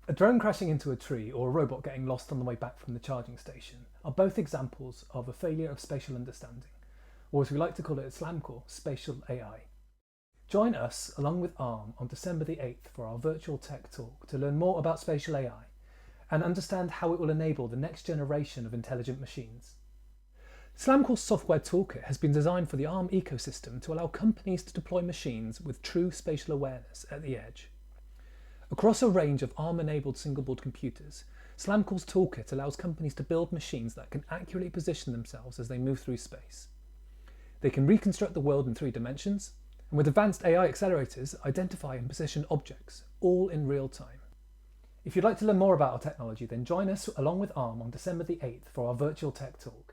A drone crashing into a tree or a robot getting lost on the way back from the charging station are both examples of a failure of spatial understanding, or as we like to call it at SLAMcore, Spatial AI. Join us, along with ARM, on December the 8th for our virtual tech talk to learn more about spatial AI and understand how it will enable the next generation of intelligent machines. SLAMcore's software toolkit has been designed for the ARM ecosystem to allow companies to deploy machines with true spatial awareness at the edge. Across a range of ARM-enabled single-board computers, SLAMcore's toolkit allows companies to build machines that can accurately position themselves as they move through space. They can reconstruct the world in 3 dimensions, and with advanced AI accelerators, identify and position objects, all in real time. If you'd like to learn more about our technology, then join us along with ARM on December the 8th for our virtual tech talk.